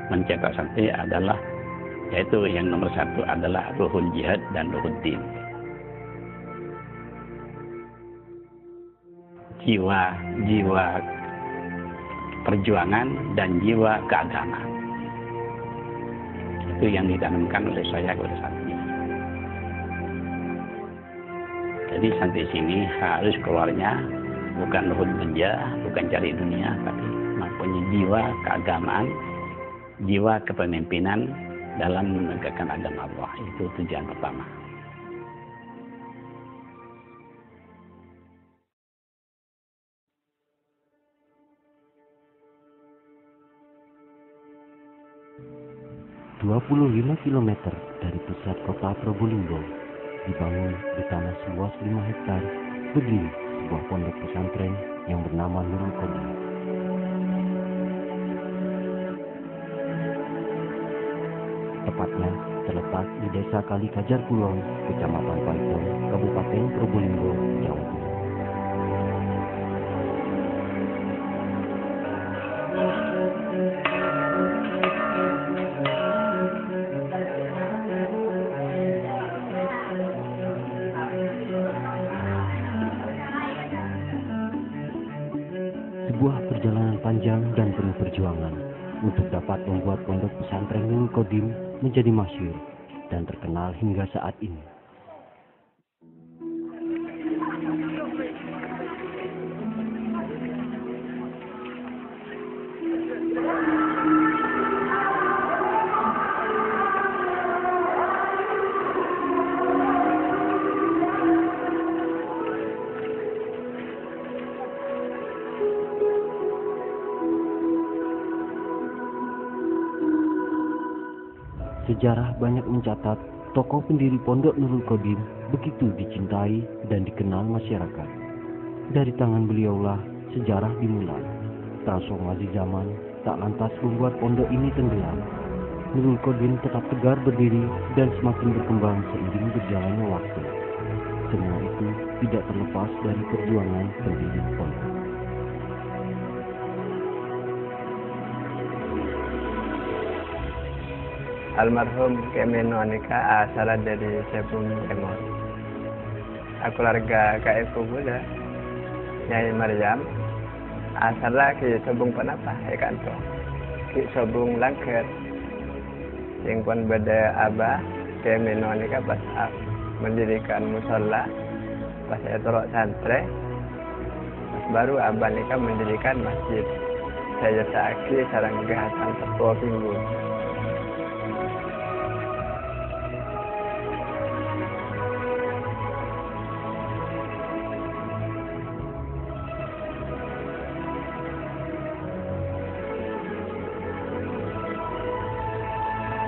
mencetak santri adalah, yaitu yang nomor satu adalah ruhul jihad dan ruhul din. Jiwa perjuangan dan jiwa keagamaan. Itu yang ditanamkan oleh saya kepada santri. Jadi santri sini harus keluarnya bukan ruhul dunya, bukan cari dunia, tapi mempunyai jiwa keagamaan, jiwa kepemimpinan dalam menegakkan agama Allah. Itu tujuan pertama. ...25 km dari pusat kota Probolinggo, dibangun di tanah seluas 5 hektar, berdiri sebuah pondok pesantren yang bernama Nurul Qadim. Tepatnya terletak di Desa Kalikajar Kulon, Kecamatan Paiton, Kabupaten Probolinggo, Jawa Timur. Sebuah perjalanan panjang dan penuh perjuangan untuk dapat membuat pondok pesantren Nurul Qadim menjadi masyhur dan terkenal hingga saat ini. Sejarah banyak mencatat tokoh pendiri Pondok Nurul Qadim begitu dicintai dan dikenal masyarakat. Dari tangan beliaulah sejarah dimulai. Transformasi zaman tak lantas membuat pondok ini tenggelam. Nurul Qadim tetap tegar berdiri dan semakin berkembang seiring berjalannya waktu. Semua itu tidak terlepas dari perjuangan pendiri pondok. Almarhum Kemeno nikah asal dari Sebung Kemon. Keluarga KF Buddha Nyai Maryam asal ki Sebung Panapa kanto ki Sebung Langker yang pun beda abah Kemeno nikah pas mendirikan musola pas etorok santre baru abah nikah mendirikan masjid saya saki sarang gahasan sepuh Pinggul.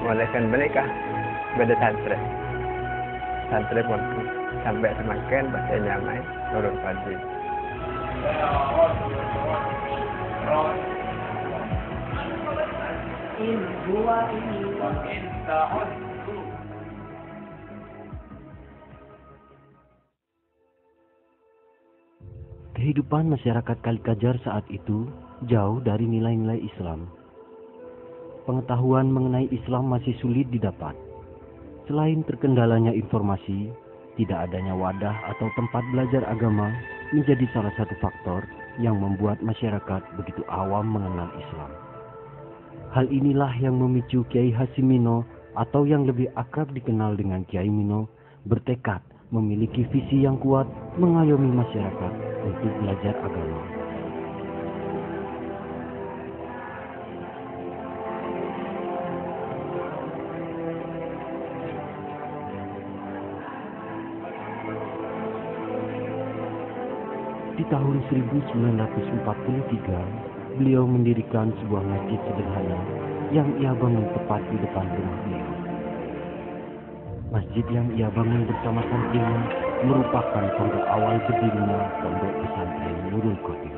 Mulaikan menikah beda santri pun sampai semakin bahasa nyamai Nurul Qadim. Kehidupan masyarakat Kalikajar saat itu jauh dari nilai-nilai Islam. Pengetahuan mengenai Islam masih sulit didapat. Selain terkendalanya informasi, tidak adanya wadah atau tempat belajar agama menjadi salah satu faktor yang membuat masyarakat begitu awam mengenal Islam. Hal inilah yang memicu Kiai Hasyim Mino atau yang lebih akrab dikenal dengan Kiai Mino bertekad memiliki visi yang kuat mengayomi masyarakat untuk belajar agama. Di tahun 1943, beliau mendirikan sebuah masjid sederhana yang ia bangun tepat di depan rumah beliau. Masjid yang ia bangun bersama santrinya merupakan pondok awal berdirinya Pondok Pesantren Nurul Qadim.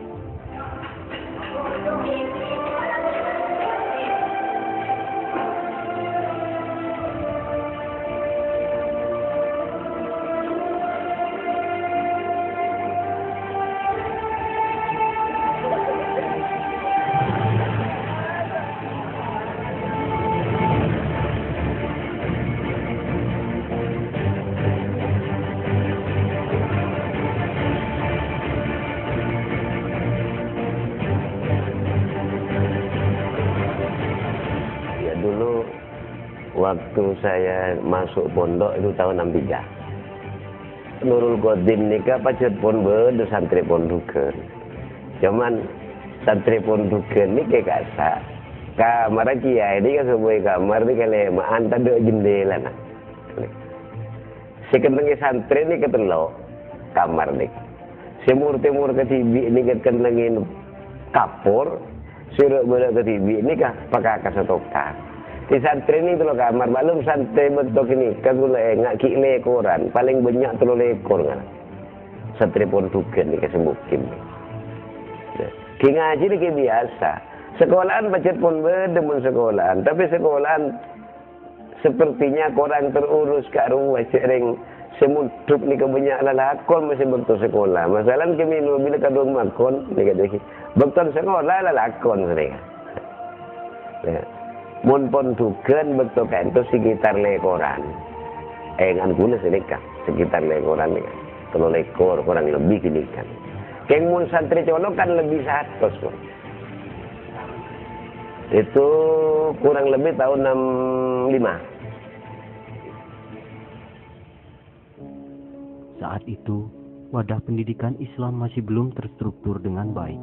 waktu saya masuk pondok itu tahun 63. Nurul Qadim nikah pacet pon bede santri pondukeun. Cuman santri pondukeun ni ke kasa. Kamar kiai ni ka sebuah kamar ni kale maan tanda jendela nah. Si kendengi santri ni ketelo kamar ni. Si timur ke tibi ni kendengin kapur, suruh bela ke tibi ni kah pakai kasatoka. Di santri ni tu kamar balum santri bentuk ini kagula ngak kile koran paling banyak 3 ekor kan. Santri pondukeun ni kesebukim. Ki ngaji ni biasa. Sekolahan bacet pun berdemun sekolahan, tapi sekolahan sepertinya kurang terurus ke ruang sering semutuk ni kebanyak lalakon masih bekto sekolah. Masalah kemino bila kadung makon ni kata bekto sekolah lalakon sering. Mun pondukeun bekto kanto sekitar lekoran. Ngan guna sedekah sekitar lekoran ni kan. 3 ekor kurang lebih gini kan. Keng mun santri colok kan lebih 100 pun. Itu kurang lebih tahun 65. Saat itu, wadah pendidikan Islam masih belum terstruktur dengan baik.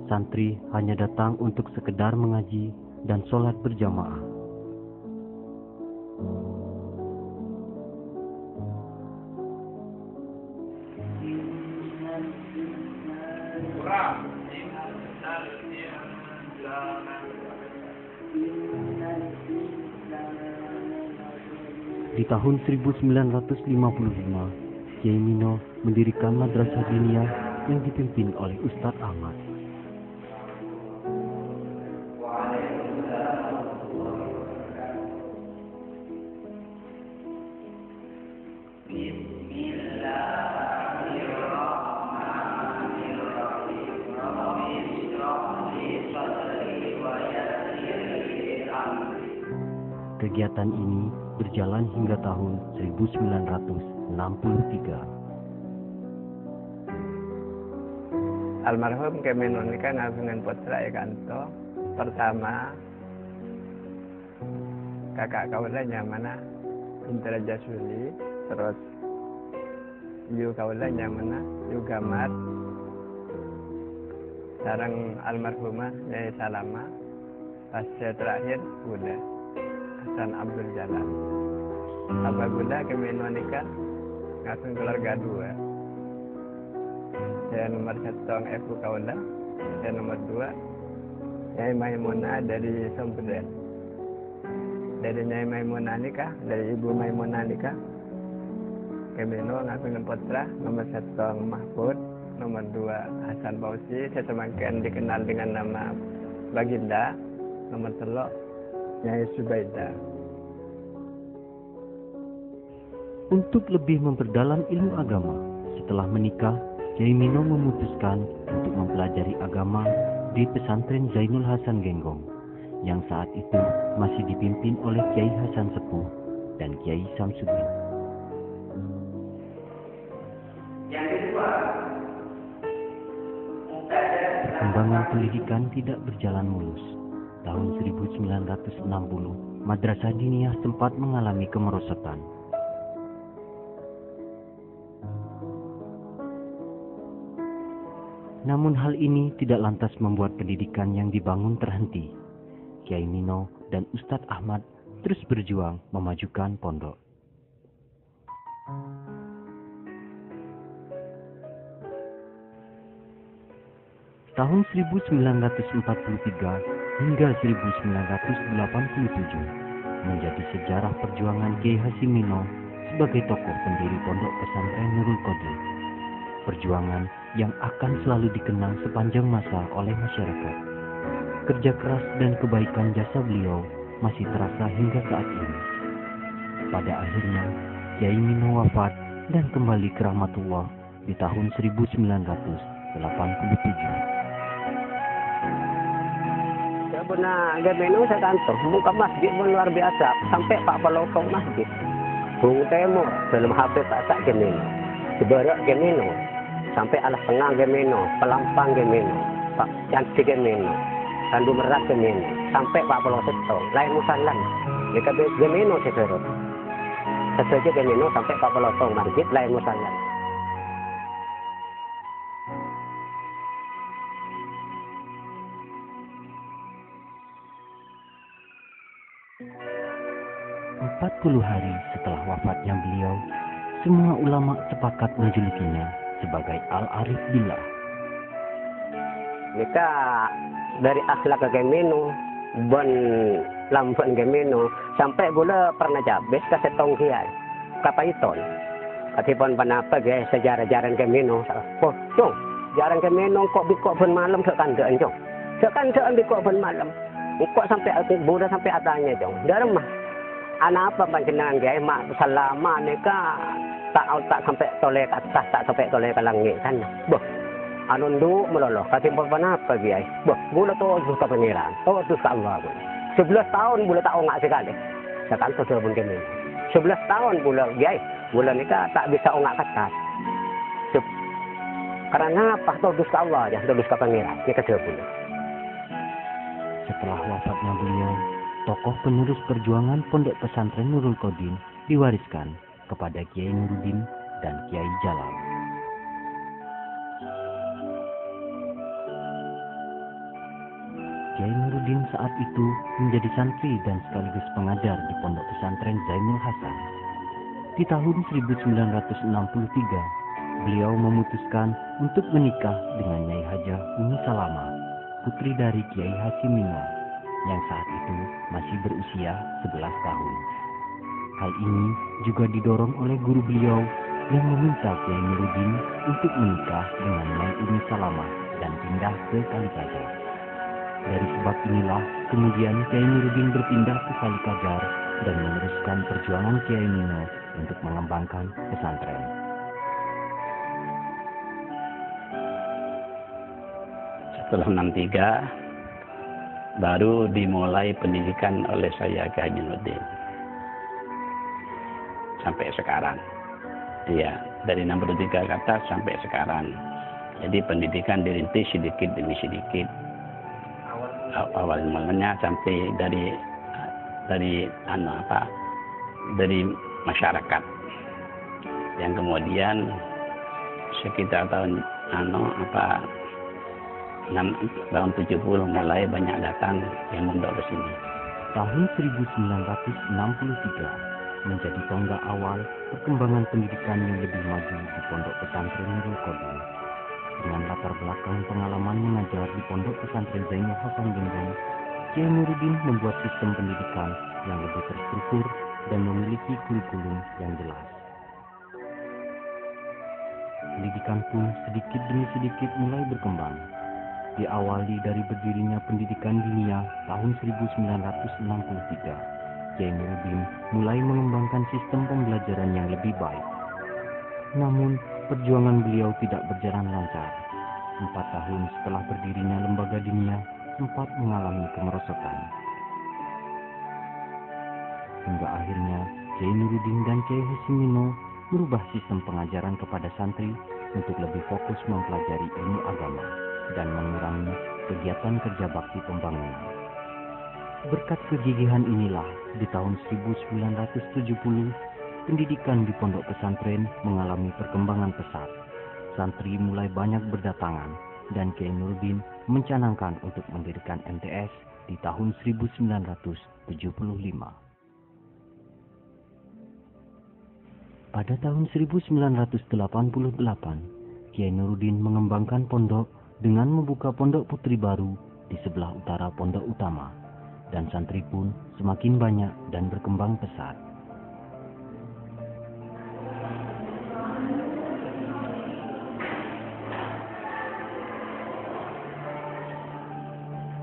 Santri hanya datang untuk sekedar mengaji dan sholat berjamaah. Di tahun 1955, Kiai Mino mendirikan madrasah diniyah yang dipimpin oleh Ustadz Ahmad. Kegiatan ini berjalan hingga tahun 1963. Almarhum Kemino ini kan ngagungan putra ya kanto. Pertama kakak kaulanya mana Intera Jasuli, terus Yu kaulanya mana Yu Gamat, sarang almarhumah Nyai Salama, pasca terakhir Buddha Hasan Abdul Jalal. Abah Buddha Kemino nikah ngasun keluarga 2. Saya nomor 1 Efu Kaula, saya nomor 2 Nyai Maimunah dari Sompeden. Dari Nyai Maimunah nikah, dari Ibu Maimunah nikah Kemino ngasun putra nomor 1 Mahfud, nomor 2 Hasan Bausi, saya semakin dikenal dengan nama Baginda, nomor 3 Nyai Subaida. Untuk lebih memperdalam ilmu agama, setelah menikah, Kiai Mino memutuskan untuk mempelajari agama di pesantren Zainul Hasan Genggong, yang saat itu masih dipimpin oleh Kiai Hasan Sepuh dan Kiai Samsudin. Perkembangan pendidikan tidak berjalan mulus. Tahun 1960, madrasah diniyah sempat mengalami kemerosotan. Namun hal ini tidak lantas membuat pendidikan yang dibangun terhenti. Kiai Mino dan Ustadz Ahmad terus berjuang memajukan pondok. Tahun 1943 hingga 1987 menjadi sejarah perjuangan Kiai Hasyim Mino sebagai tokoh pendiri pondok pesantren Nurul Qadim. Perjuangan yang akan selalu dikenang sepanjang masa oleh masyarakat. Kerja keras dan kebaikan jasa beliau masih terasa hingga saat ini. Pada akhirnya, Kiai Mino wafat dan kembali ke rahmatullah di tahun 1987. Benar, Gemino saya kantor, buka masjid pun luar biasa, sampai Pak Pelosong masjid. Bung Temo, dalam HP tak Gemino, Sebarak Gemino, sampai Alas Tengah Gemino, Pelampang Gemino, Pak Cantik Gemino, Tandu Merak Gemino, sampai Pak Pelosong, lain musalan. Mereka gemeno sekerot. Sesaja gemeno sampai Pak Pelotong margit lain musalla. Puluh hari setelah wafatnya beliau, semua ulama sepakat menjulukinya sebagai Al-Arif Billah. Mereka dari akhlak ke gemeno, bon lampuan gemeno, sampai gula pernah cabes ke setong kiai, kapaiton. Katipun panapa guys sejarah-jarah gemeno. Oh, jong, jarang gemeno kok bikok pun malam ke kandaan jong. Sekandaan bikok pun malam. Kok sampai buda sampai atanya jong. Darmah. Anak apa panjenengan guys mak selama mereka tak sampai toleh ke atas, tak sampai toleh ke langit kan. Boh. Anu nduk meloloh katipun panapa guys. Boh, gula tu ke pengiran. Oh, tu ke Allah. 11 tahun bula tak ongak sekali. Sekarang tu dah mungkin ini. 11 tahun bula guys. Bula ni tak bisa ongak ketat. Karena apa? Tahu dus ke Allah aja, tahu dus ke pengiran. Ini kedua bula. Setelah wafatnya beliau, tokoh penerus perjuangan Pondok Pesantren Nurul Qadin diwariskan kepada Kiai Nuruddin dan Kiai Jalal. Kiai Nuruddin saat itu menjadi santri dan sekaligus pengajar di Pondok Pesantren Zainul Hasan. Di tahun 1963, beliau memutuskan untuk menikah dengan Nyai Hajah Umi Salama, putri dari Kiai Hasimino, yang saat itu masih berusia 11 tahun. Hal ini juga didorong oleh guru beliau yang meminta Kiai Nuruddin untuk menikah dengan Nyai Umi Salama dan pindah ke Kalikajar. Dari sebab inilah kemudian Kiai Nuruddin berpindah ke Kalikajar dan meneruskan perjuangan Kiai Mino untuk mengembangkan pesantren. Setelah 63 baru dimulai pendidikan oleh saya Kiai Nuruddin sampai sekarang. Iya, dari 63 ke atas sampai sekarang. Jadi pendidikan dirintis sedikit demi sedikit. Awal mulanya sampai dari masyarakat. Yang kemudian sekitar tahun 70 mulai banyak datang yang mondok ke sini. Tahun 1963 menjadi tonggak awal perkembangan pendidikan yang lebih maju di Pondok Pesantren Nurul Qadin. Dengan latar belakang pengalaman mengajar di Pondok Pesantren Zainul Hasan Gendong, Kiai Nuruddin membuat sistem pendidikan yang lebih terstruktur dan memiliki kurikulum yang jelas. Pendidikan pun sedikit demi sedikit mulai berkembang. Diawali dari berdirinya pendidikan dinia tahun 1963. Kiai Nuruddin mulai mengembangkan sistem pembelajaran yang lebih baik. Namun, perjuangan beliau tidak berjalan lancar. 4 tahun setelah berdirinya lembaga dinia, sempat mengalami kemerosotan. Hingga akhirnya, Kiai Nuruddin dan Kiai Hasimino merubah sistem pengajaran kepada santri untuk lebih fokus mempelajari ilmu agama dan mengurangi kegiatan kerja bakti pembangunan. Berkat kegigihan inilah, di tahun 1970, pendidikan di pondok pesantren mengalami perkembangan pesat. Santri mulai banyak berdatangan, dan Kiai Nuruddin mencanangkan untuk mendirikan MTS di tahun 1975. Pada tahun 1988, Kiai Nuruddin mengembangkan pondok dengan membuka pondok putri baru di sebelah utara pondok utama. Dan santri pun semakin banyak dan berkembang pesat.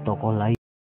Tokoh lain